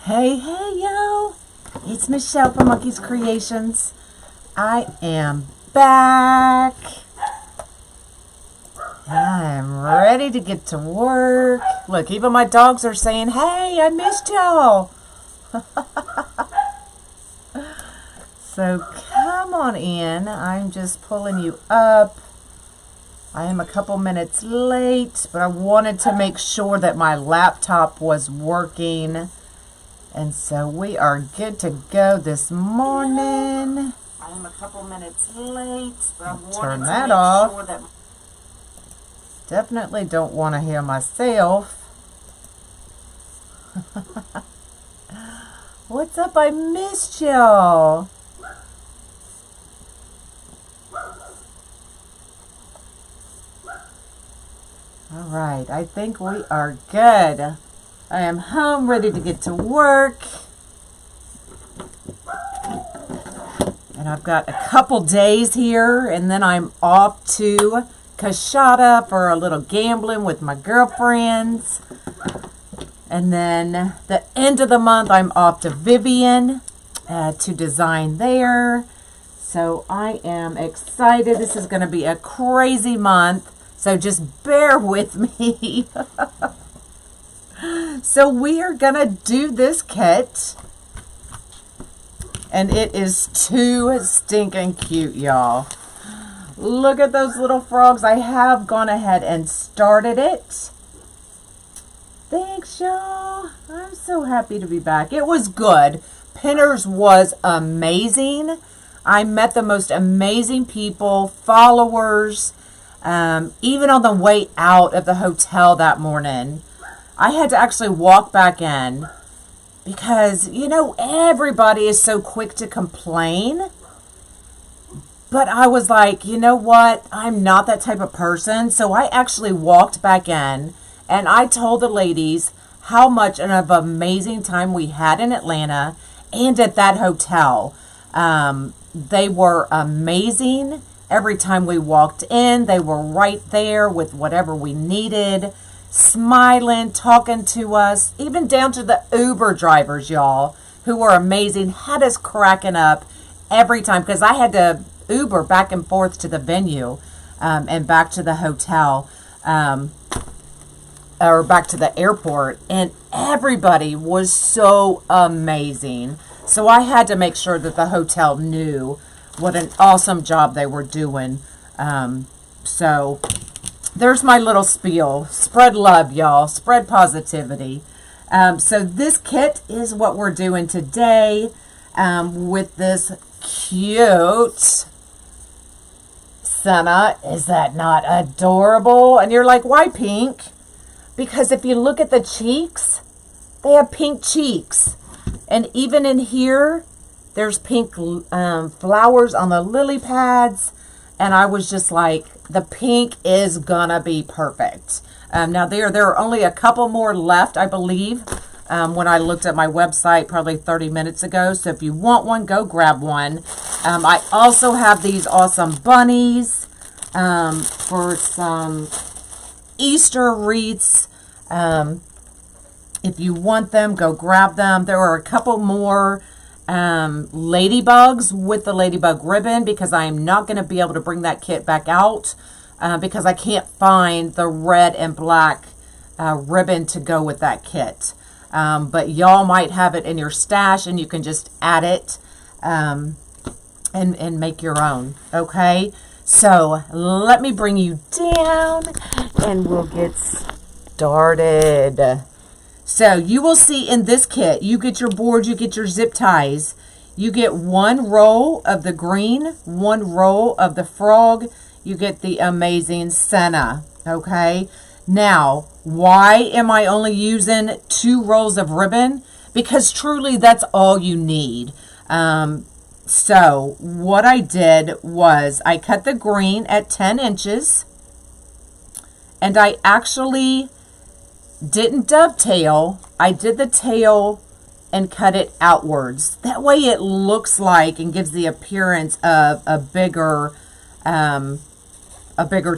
Hey, yo, it's Michelle from Monkey's Creations. I am back. I'm ready to get to work. Look, even my dogs are saying, hey, I missed y'all. So come on in. I'm just pulling you up. I am a couple minutes late, but I wanted to make sure that my laptop was working. And so we are good to go this morning. I am a couple minutes late, but I wanted turn that off. Sure that definitely don't want to hear myself. What's up? I missed y'all. All right, I think we are good. I am home, ready to get to work. And I've got a couple days here, and then I'm off to Coshada for a little gambling with my girlfriends. And then the end of the month, I'm off to Vivian to design there. So I am excited. This is going to be a crazy month. So just bear with me. So we are going to do this kit. And it is too stinking cute, y'all. Look at those little frogs. I have gone ahead and started it. Thanks, y'all. I'm so happy to be back. It was good. Pinners was amazing. I met the most amazing people, followers. Even on the way out of the hotel that morning, I had to actually walk back in because, you know, everybody is so quick to complain. But I was like, you know what? I'm not that type of person. So I actually walked back in and I told the ladies how much of an amazing time we had in Atlanta and at that hotel. They were amazing. Every time we walked in, they were right there with whatever we needed, smiling, talking to us, even down to the Uber drivers, y'all, who were amazing, had us cracking up every time because I had to Uber back and forth to the venue and back to the hotel or back to the airport, and everybody was so amazing. So I had to make sure that the hotel knew what an awesome job they were doing. So there's my little spiel. Spread love, y'all. Spread positivity. So this kit is what we're doing today with this cute Senna. Is that not adorable? And you're like, why pink? Because if you look at the cheeks, they have pink cheeks. And even in here, there's pink flowers on the lily pads. And I was just like, the pink is gonna be perfect. Now there are only a couple more left, I believe, when I looked at my website probably 30 minutes ago. So if you want one, go grab one. I also have these awesome bunnies for some Easter wreaths. If you want them, go grab them. There are a couple more ladybugs with the ladybug ribbon because I am not going to be able to bring that kit back out because I can't find the red and black ribbon to go with that kit. But y'all might have it in your stash and you can just add it and make your own. Okay, so let me bring you down and we'll get started. So you will see in this kit, you get your board, you get your zip ties. You get one roll of the green, one roll of the frog. You get the amazing Senna, okay? Now, why am I only using 2 rolls of ribbon? Because truly that's all you need. So what I did was I cut the green at 10 inches. And I actually didn't dovetail. I did the tail and cut it outwards. That way it looks like and gives the appearance of a bigger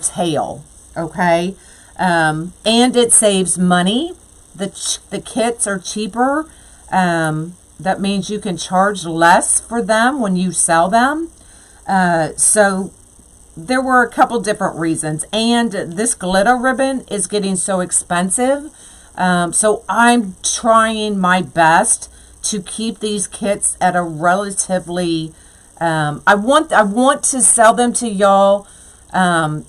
tail. Okay, and it saves money. The kits are cheaper. That means you can charge less for them when you sell them. So there were a couple different reasons. And this glitter ribbon is getting so expensive. So I'm trying my best to keep these kits at a relatively, I want to sell them to y'all. I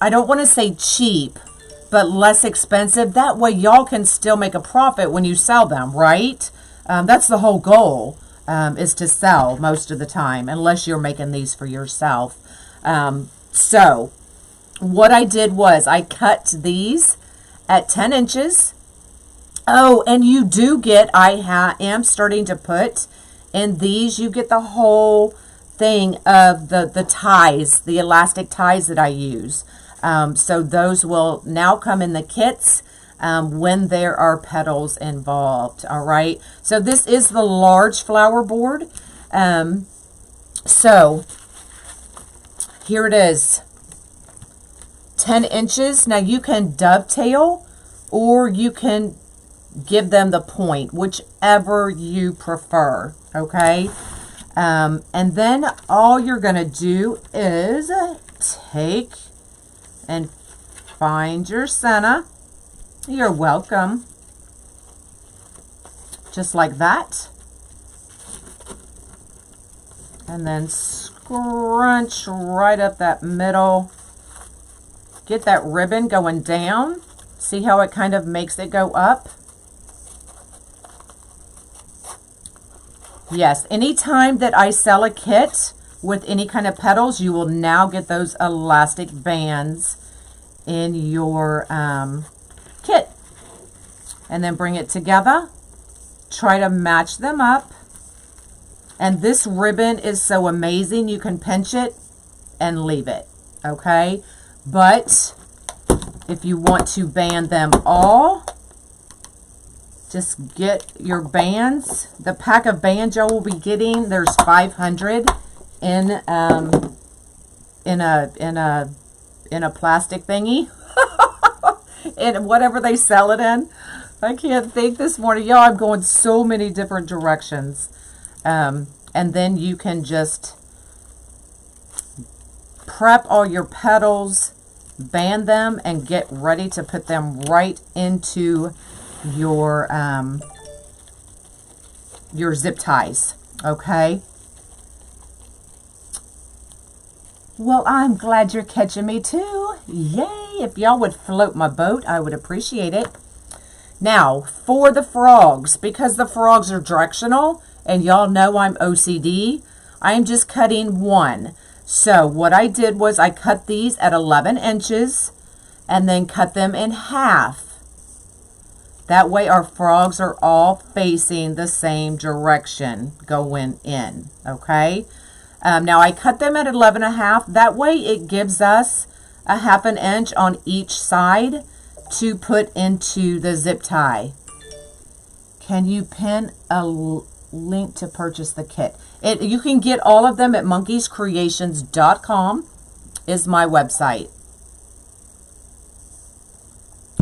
don't want to say cheap, but less expensive. That way y'all can still make a profit when you sell them, right? That's the whole goal, is to sell most of the time, unless you're making these for yourself. So what I did was I cut these at 10 inches. Oh, and you do get, I am starting to put in these, you get the whole thing of the ties, the elastic ties that I use. So those will now come in the kits when there are petals involved. All right. So this is the large flower board. So here it is. 10 inches. Now you can dovetail or you can give them the point, whichever you prefer. Okay. And then all you're going to do is take and find your center. You're welcome. Just like that. And then scrunch right up that middle. Get that ribbon going down. See how it kind of makes it go up? Yes, anytime that I sell a kit with any kind of petals, you will now get those elastic bands in your kit. And then bring it together. Try to match them up. And this ribbon is so amazing. You can pinch it and leave it. Okay? But if you want to band them all, just get your bands. The pack of bands y'all will be getting, there's 500 in a plastic thingy. And whatever they sell it in. I can't think this morning. Y'all, I'm going so many different directions. And then you can just prep all your petals, band them, and get ready to put them right into your zip ties. Okay. Well, I'm glad you're catching me too. Yay! If y'all would float my boat, I would appreciate it. Now, for the frogs, because the frogs are directional, and y'all know I'm OCD, I'm just cutting one. So what I did was I cut these at 11 inches and then cut them in half. That way our frogs are all facing the same direction going in, okay? Now I cut them at 11 and a half. That way it gives us a 1/2 inch on each side to put into the zip tie. Can you pin a link to purchase the kit? You can get all of them at monkeyscreations.com is my website.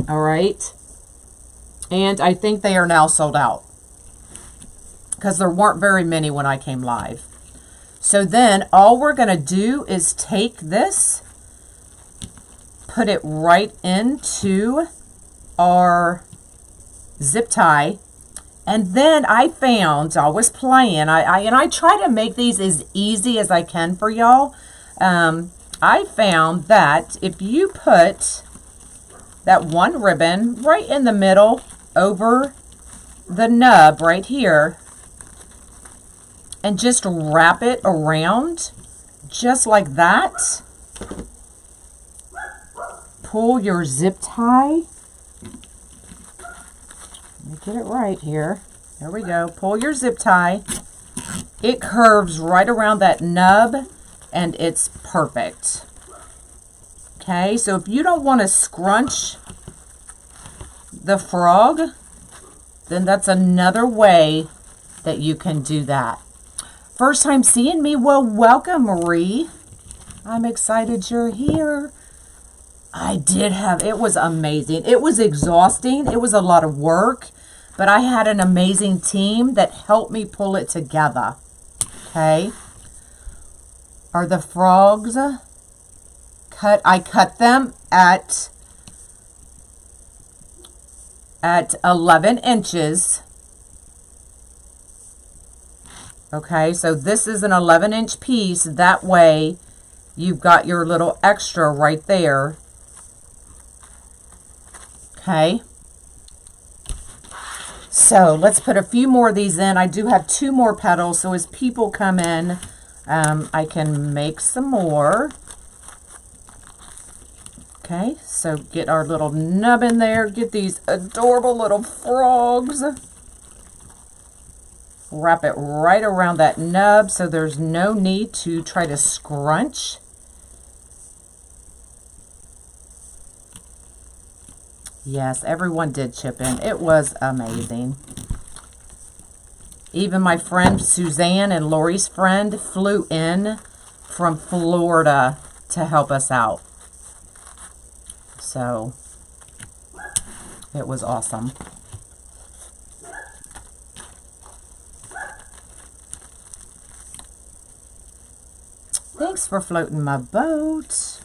All right. And I think they are now sold out because there weren't very many when I came live. So then all we're going to do is take this, put it right into our zip tie. And then I found, I was playing, I try to make these as easy as I can for y'all. I found that if you put that one ribbon right in the middle over the nub right here and just wrap it around just like that, pull your zip tie. Let me get it right here. There we go. Pull your zip tie. It curves right around that nub and it's perfect. Okay, so if you don't want to scrunch the frog, then that's another way that you can do that. First time seeing me? Well, welcome, Marie. I'm excited you're here. It was amazing. It was exhausting. It was a lot of work. but I had an amazing team that helped me pull it together. Okay. Are the frogs cut? I cut them at 11 inches. Okay, so this is an 11-inch piece. That way you've got your little extra right there. Okay. So let's put a few more of these in. I do have 2 more petals, so as people come in, I can make some more. Okay, so get our little nub in there. Get these adorable little frogs. Wrap it right around that nub so there's no need to try to scrunch. Yes, everyone did chip in. It was amazing. Even my friend Suzanne and Lori's friend flew in from Florida to help us out. So it was awesome. Thanks for floating my boat.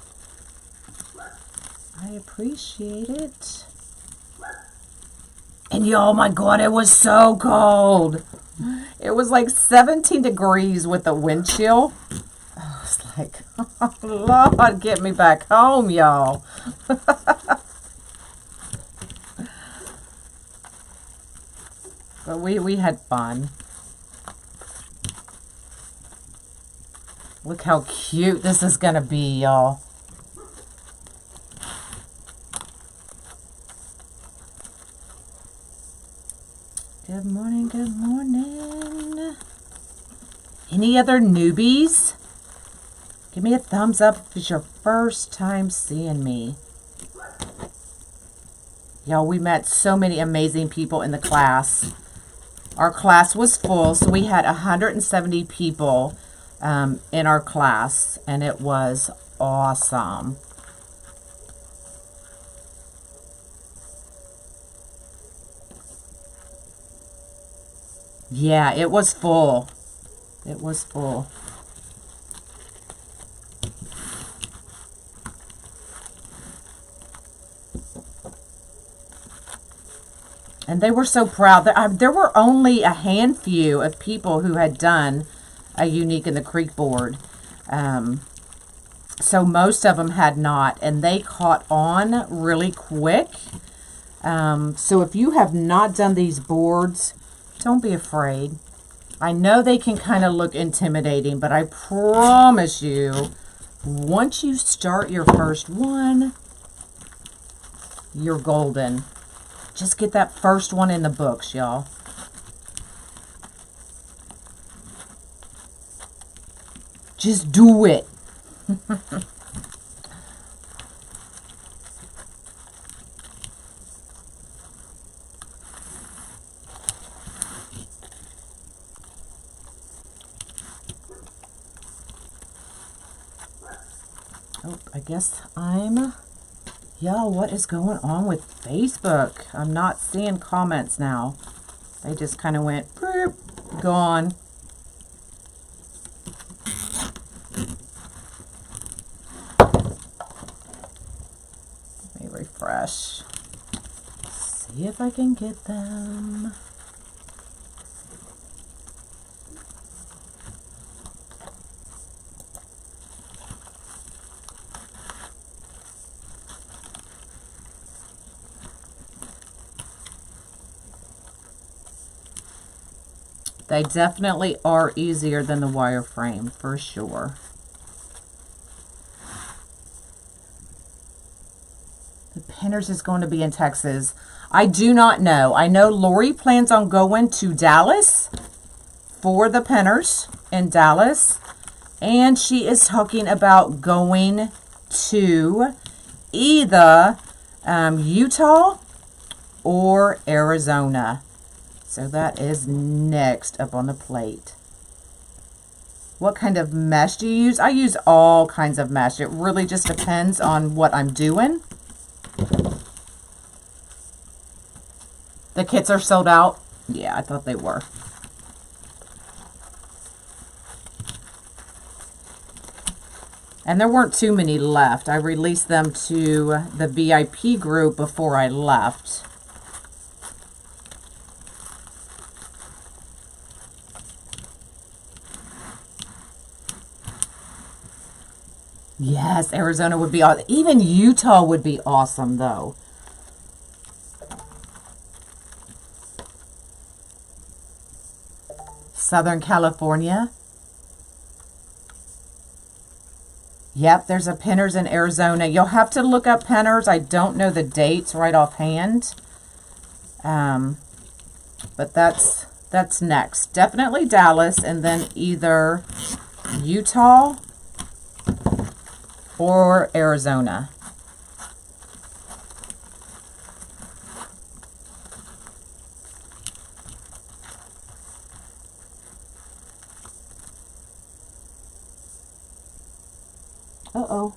I appreciate it. And y'all, my God, it was so cold. It was like 17 degrees with the wind chill. I was like, oh, Lord, get me back home, y'all. But we had fun. Look how cute this is going to be, y'all. Good morning, good morning. Any other newbies? Give me a thumbs up if it's your first time seeing me. Y'all, we met so many amazing people in the class. Our class was full, so we had 170 people in our class, and it was awesome. Yeah, it was full. It was full. And they were so proud. There were only a handful of people who had done a Unique in the Creek board. So most of them had not, and they caught on really quick. So if you have not done these boards, don't be afraid. I know they can kind of look intimidating, but I promise you, once you start your first one, you're golden. Just get that first one in the books, y'all. Just do it. Oh, I guess y'all, what is going on with Facebook? I'm not seeing comments now. They just kind of went, boop, gone. Let me refresh. See if I can get them. They definitely are easier than the wireframe, for sure. The Pinners is going to be in Texas. I do not know. I know Lori plans on going to Dallas for the Pinners in Dallas. And she is talking about going to either Utah or Arizona. So that is next up on the plate. What kind of mesh do you use? I use all kinds of mesh. It really just depends on what I'm doing. The kits are sold out? Yeah, I thought they were. And there weren't too many left. I released them to the VIP group before I left. Yes, Arizona would be awesome. Even Utah would be awesome, though. Southern California. Yep, there's a Pinners in Arizona. You'll have to look up Pinners. I don't know the dates right offhand. But that's next. Definitely Dallas, and then either Utah or Arizona. Uh-oh.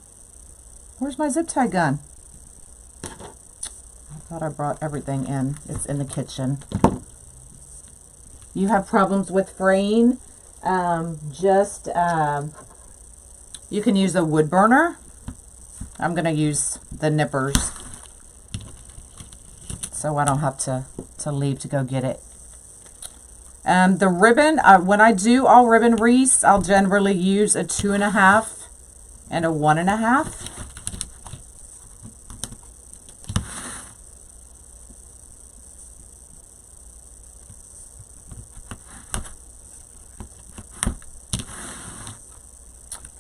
Where's my zip tie gun? I thought I brought everything in. It's in the kitchen. You have problems with fraying? You can use a wood burner. I'm going to use the nippers so I don't have to leave to go get it. The ribbon, when I do all ribbon wreaths, I'll generally use a 2.5 and a 1.5.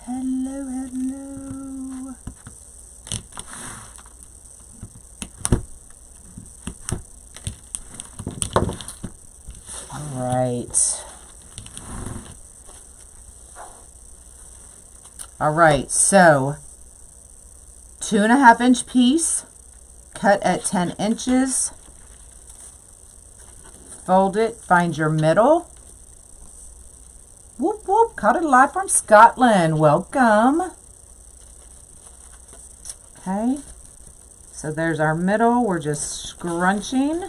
Hello. All right. All right, so 2.5 inch piece, cut at 10 inches, fold it, find your middle. Whoop, whoop, caught it live from Scotland. Welcome. Okay, so there's our middle. We're just scrunching.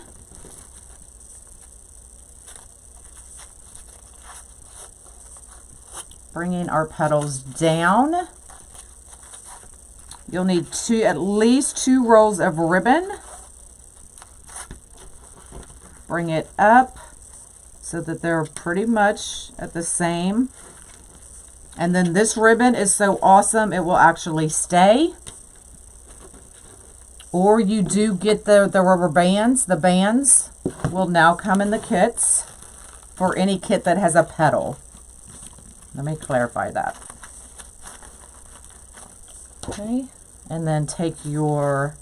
Bringing our petals down. You'll need at least 2 rolls of ribbon. Bring it up so that they're pretty much at the same. And then this ribbon is so awesome, it will actually stay. Or you do get the rubber bands. The bands will now come in the kits for any kit that has a petal. Let me clarify that. Okay, and then take your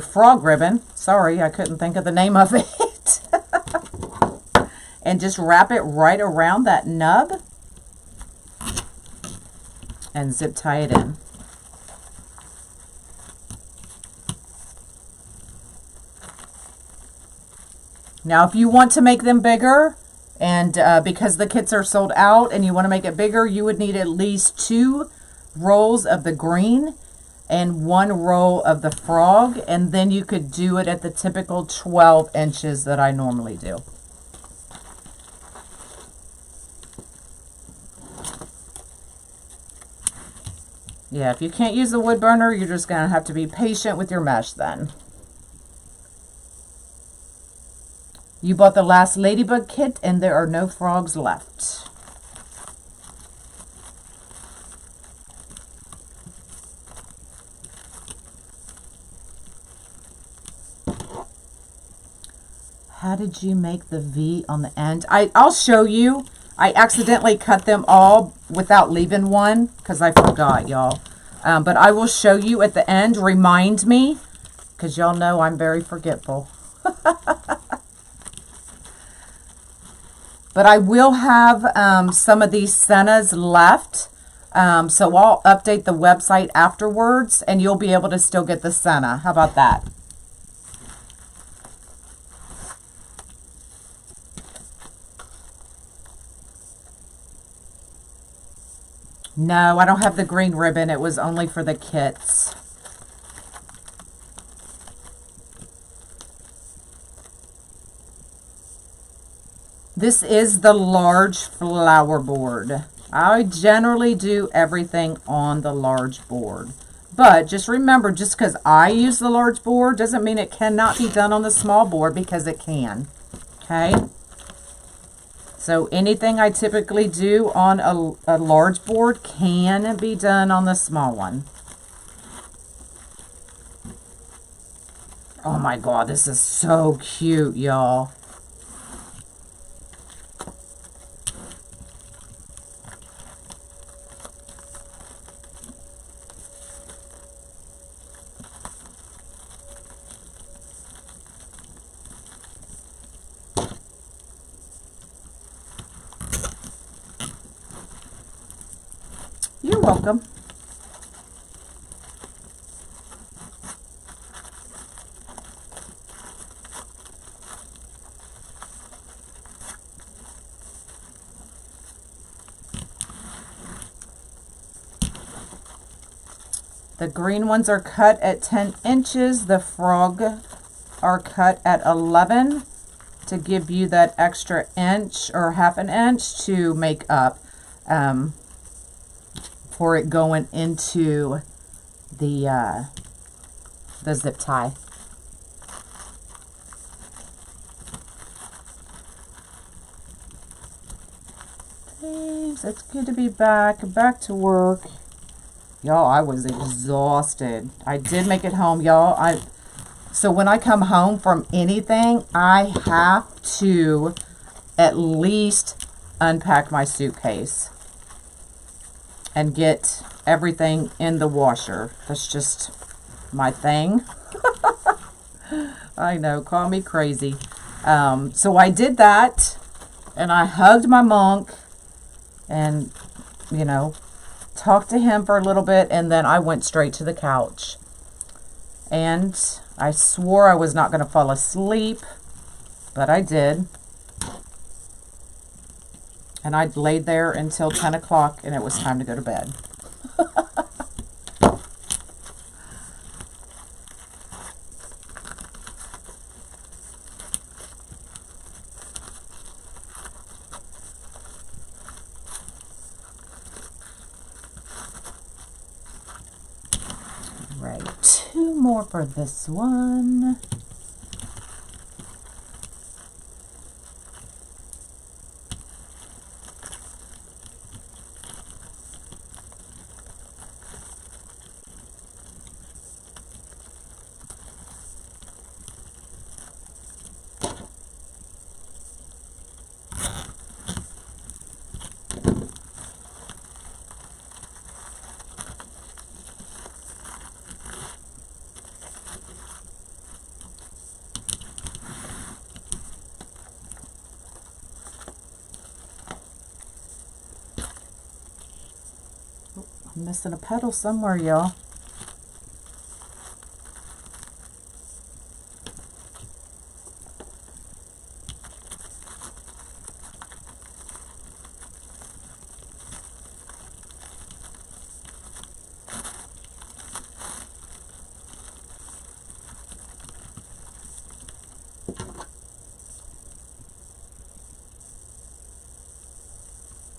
frog ribbon. Sorry, I couldn't think of the name of it. And just wrap it right around that nub and zip tie it in. Now, if you want to make them bigger, and because the kits are sold out and you want to make it bigger, you would need at least 2 rolls of the green and 1 roll of the frog, and then you could do it at the typical 12 inches that I normally do. Yeah, if you can't use the wood burner, you're just going to have to be patient with your mesh then. You bought the last ladybug kit and there are no frogs left. How did you make the V on the end? I'll show you. I accidentally cut them all without leaving one because I forgot, y'all. But I will show you at the end. Remind me, because y'all know I'm very forgetful. But I will have some of these sennas left. So I'll update the website afterwards and you'll be able to still get the senna. How about that? No, I don't have the green ribbon. It was only for the kits. This is the large flower board. I generally do everything on the large board. But just remember, just because I use the large board doesn't mean it cannot be done on the small board, because it can. Okay? So anything I typically do on a large board can be done on the small one. Oh my God, this is so cute, y'all. You're welcome. The green ones are cut at 10 inches. The frog are cut at 11 to give you that extra inch or half an inch to make up for it going into the zip tie. Thanks. It's good to be back to work. Y'all, I was exhausted. I did make it home, y'all. So when I come home from anything, I have to at least unpack my suitcase and get everything in the washer. That's just my thing. I know, call me crazy. So I did that, and I hugged my monk and, you know, talked to him for a little bit, and then I went straight to the couch. And I swore I was not going to fall asleep, but I did. And I laid there until 10 o'clock, and it was time to go to bed. Right, 2 more for this one. I'm missing a petal somewhere, y'all.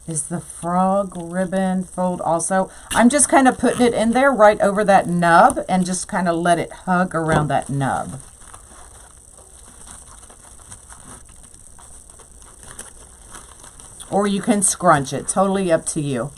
Is the frog ribbon fold also? I'm just kind of putting it in there right over that nub and just kind of let it hug around that nub. Or you can scrunch it, totally up to you.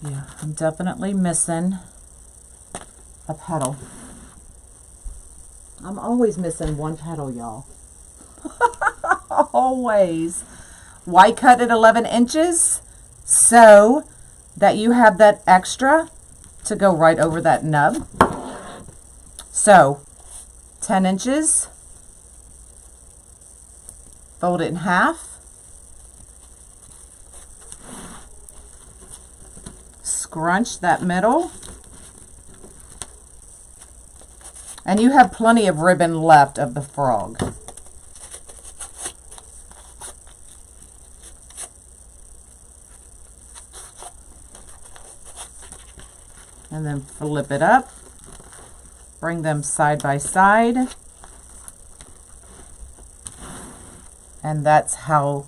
Yeah, I'm definitely missing a petal. I'm always missing one petal, y'all. Always. Why cut at 11 inches? So that you have that extra to go right over that nub. So 10 inches, fold it in half, scrunch that middle. And you have plenty of ribbon left of the frog. And then flip it up. Bring them side by side. And that's how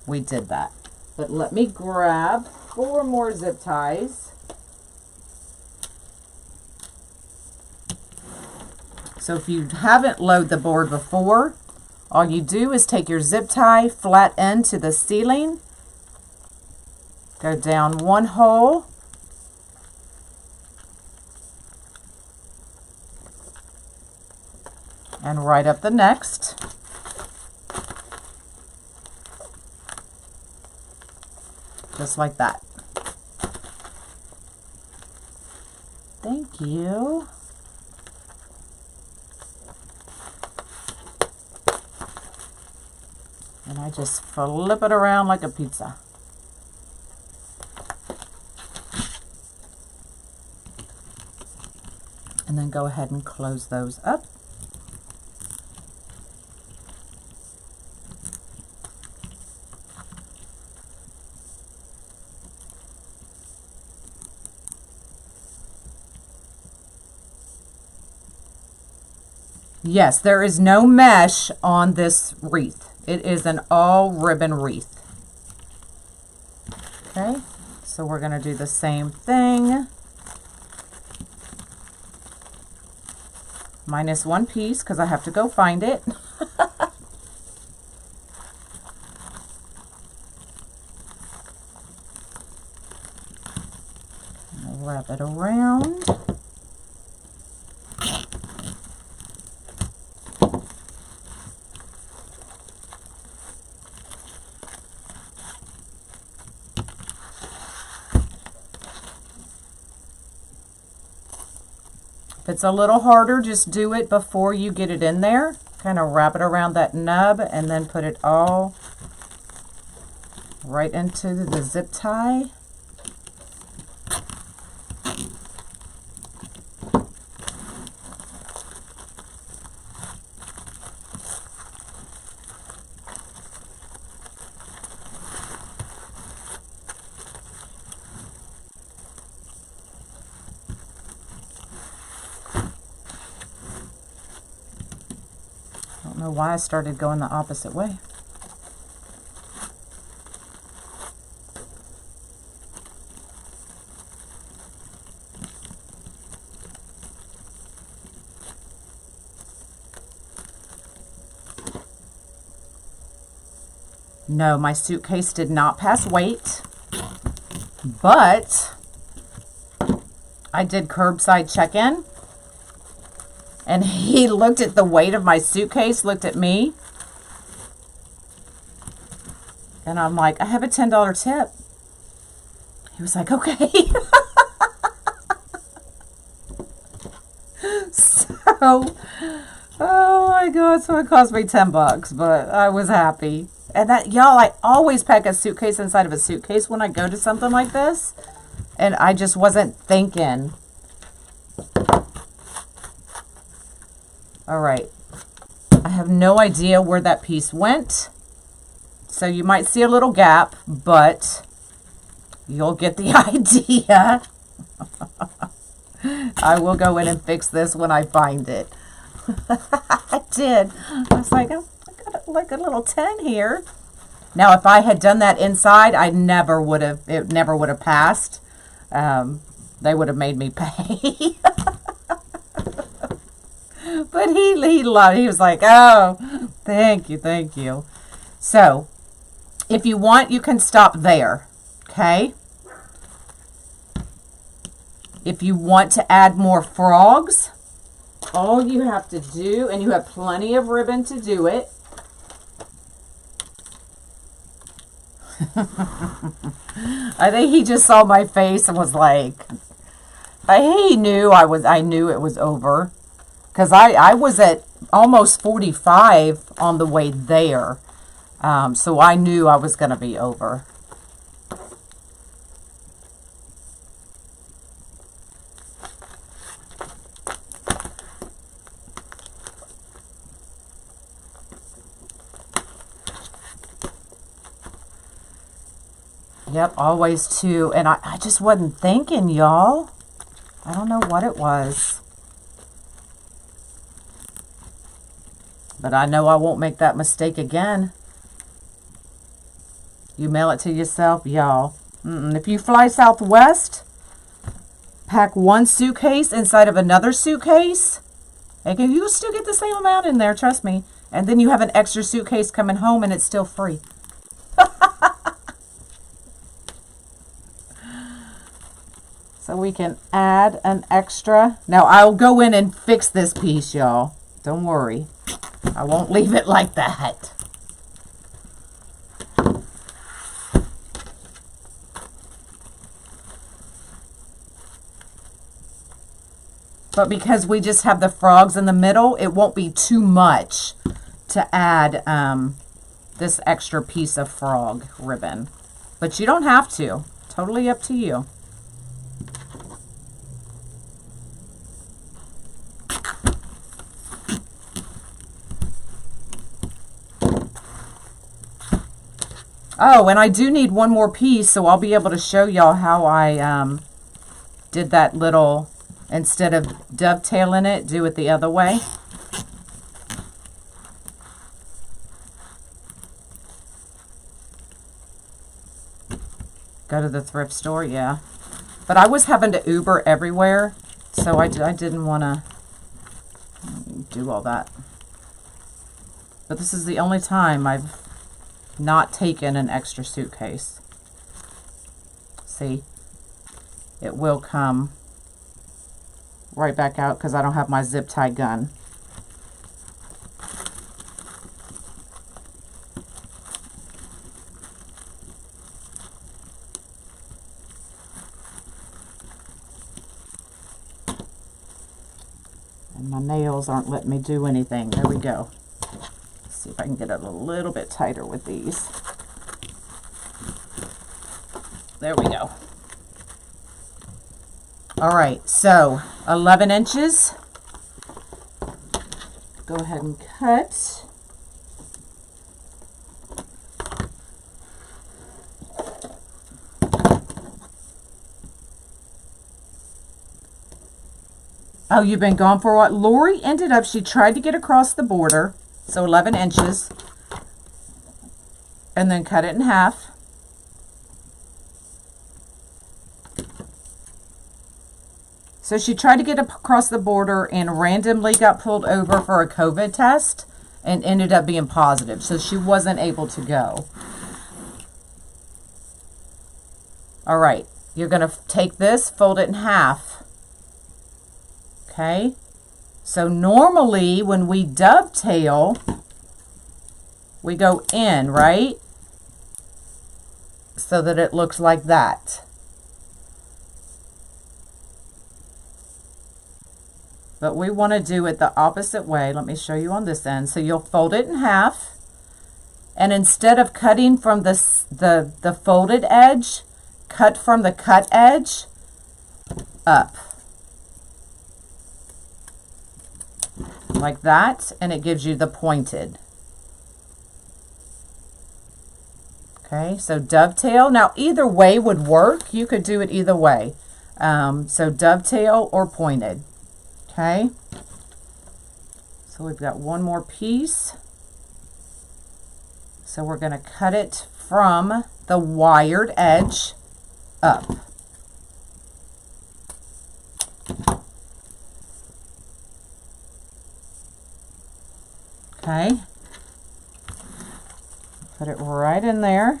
we did that. But let me grab 4 more zip ties. So if you haven't loaded the board before, all you do is take your zip tie, flat end to the ceiling, go down 1 hole, and right up the next. Just like that. Thank you. And I just flip it around like a pizza. And then go ahead and close those up. Yes, there is no mesh on this wreath. It is an all ribbon wreath. Okay, so we're going to do the same thing. Minus 1 piece because I have to go find it. Wrap it around. If it's a little harder, just do it before you get it in there. Kind of wrap it around that nub and then put it all right into the zip tie. I don't know why I started going the opposite way. No, my suitcase did not pass weight, but I did curbside check-in. And he looked at the weight of my suitcase, looked at me. And I'm like, I have a $10 tip. He was like, okay. So, oh my God, so it cost me $10, but I was happy. And that, y'all, I always pack a suitcase inside of a suitcase when I go to something like this. And I just wasn't thinking. All right, I have no idea where that piece went, so you might see a little gap, but you'll get the idea. I will go in and fix this when I find it. I did. I was like, oh, I got like a little 10 here. Now, if I had done that inside, it never would have passed. They would have made me pay. But he loved it. He was like, oh, thank you, thank you. So, if you want, you can stop there, okay? If you want to add more frogs, all you have to do, and you have plenty of ribbon to do it. I think he just saw my face and was like, he knew I knew it was over. Because I was at almost 45 on the way there. So I knew I was going to be over. Yep, always two. And I just wasn't thinking, y'all. I don't know what it was. But I know I won't make that mistake again. You mail it to yourself, y'all. If you fly Southwest, pack one suitcase inside of another suitcase. And you still get the same amount in there, trust me. And then you have an extra suitcase coming home and it's still free. So we can add an extra. Now I'll go in and fix this piece, y'all. Don't worry. I won't leave it like that. But because we just have the frogs in the middle, it won't be too much to add this extra piece of frog ribbon. But you don't have to. Totally up to you. Oh, and I do need one more piece, so I'll be able to show y'all how I did that little, instead of dovetailing it, do it the other way. Go to the thrift store, yeah. But I was having to Uber everywhere, so I didn't want to do all that. But this is the only time I've not taken an extra suitcase. See, it will come right back out because I don't have my zip tie gun. And my nails aren't letting me do anything. There we go. See if I can get it a little bit tighter with these. There we go. All right, so 11 inches. Go ahead and cut. Oh, you've been gone for what? Lori ended up, she tried to get across the border. So 11 inches, and then cut it in half. So she tried to get across the border and randomly got pulled over for a COVID test and ended up being positive. So she wasn't able to go. All right, you're going to take this, fold it in half. Okay. So normally when we dovetail, we go in, right? So that it looks like that. But we want to do it the opposite way. Let me show you on this end. So you'll fold it in half. And instead of cutting from the folded edge, cut from the cut edge up. Like that, and it gives you the pointed. Okay, so dovetail. Now either way would work. You could do it either way. So dovetail or pointed. Okay, so we've got one more piece. So we're going to cut it from the wired edge up. Okay, put it right in there.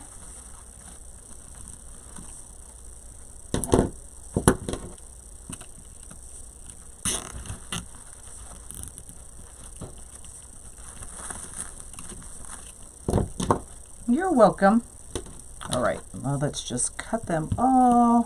You're welcome. All right, well, let's just cut them all.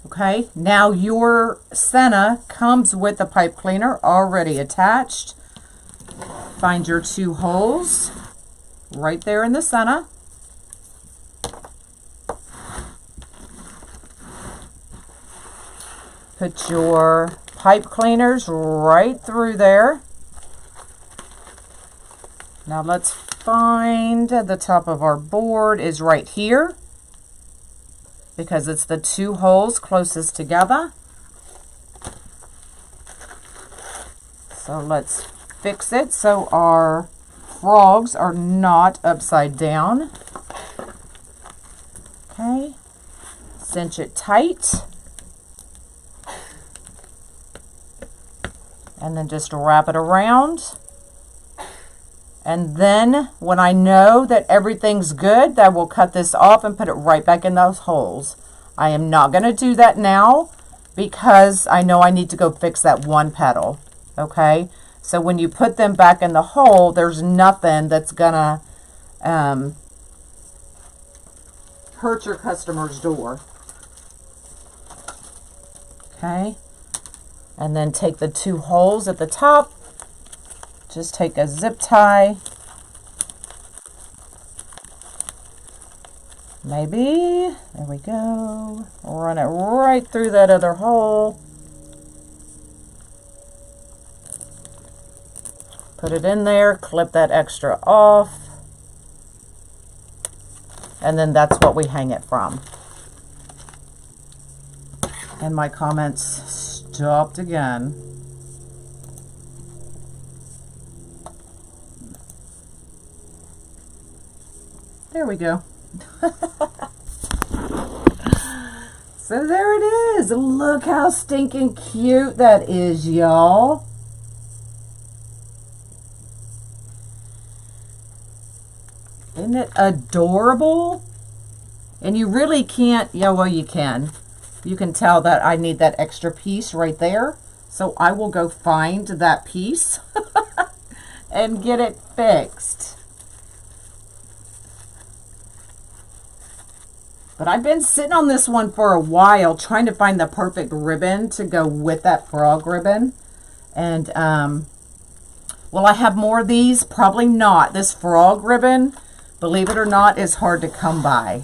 Okay, now your Senna comes with the pipe cleaner already attached. Find your two holes right there in the Senna. Put your pipe cleaners right through there. Now let's find the top of our board is right here because it's the two holes closest together. So let's fix it so our frogs are not upside down. Okay, cinch it tight. And then just wrap it around. And then when I know that everything's good, I will cut this off and put it right back in those holes. I am not going to do that now because I know I need to go fix that one petal. Okay? So when you put them back in the hole, there's nothing that's going to hurt your customer's door. Okay? And then take the two holes at the top. Just take a zip tie. Maybe. There we go. Run it right through that other hole. Put it in there. Clip that extra off. And then that's what we hang it from. And my comments stopped again. There we go. So there it is. Look how stinking cute that is, y'all. Isn't it adorable? And you really can't, yeah, well, you can. You can tell that I need that extra piece right there. So I will go find that piece and get it fixed. But I've been sitting on this one for a while trying to find the perfect ribbon to go with that frog ribbon. And will I have more of these? Probably not. This frog ribbon, believe it or not, is hard to come by.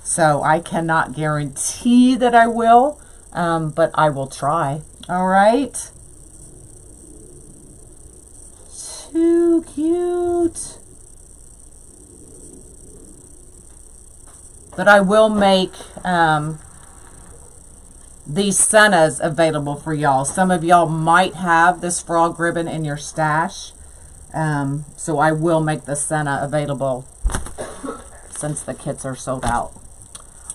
So I cannot guarantee that I will, but I will try. All right. Too cute. But I will make these sennas available for y'all. Some of y'all might have this frog ribbon in your stash. So I will make the senna available since the kits are sold out.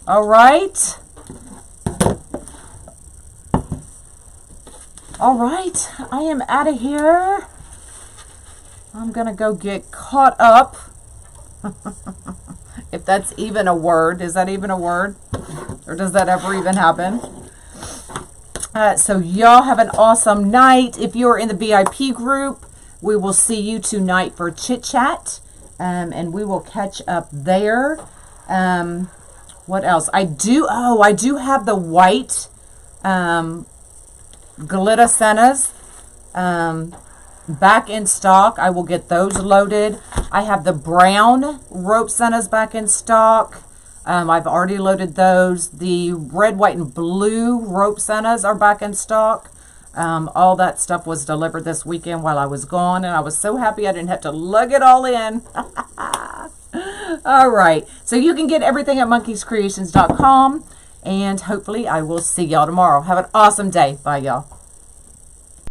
All right. All right. I am out of here. I'm going to go get caught up. If that's even a word. Is that even a word? Or does that ever even happen? So y'all have an awesome night. If you're in the VIP group, we will see you tonight for Chit Chat. And we will catch up there. What else? I do have the white glitter sennas back in stock. I will get those loaded. I have the brown rope sennas back in stock. I've already loaded those. The red, white, and blue rope sennas are back in stock. All that stuff was delivered this weekend while I was gone, and I was so happy I didn't have to lug it all in. All right. So you can get everything at monkeyscreations.com, and hopefully I will see y'all tomorrow. Have an awesome day. Bye, y'all.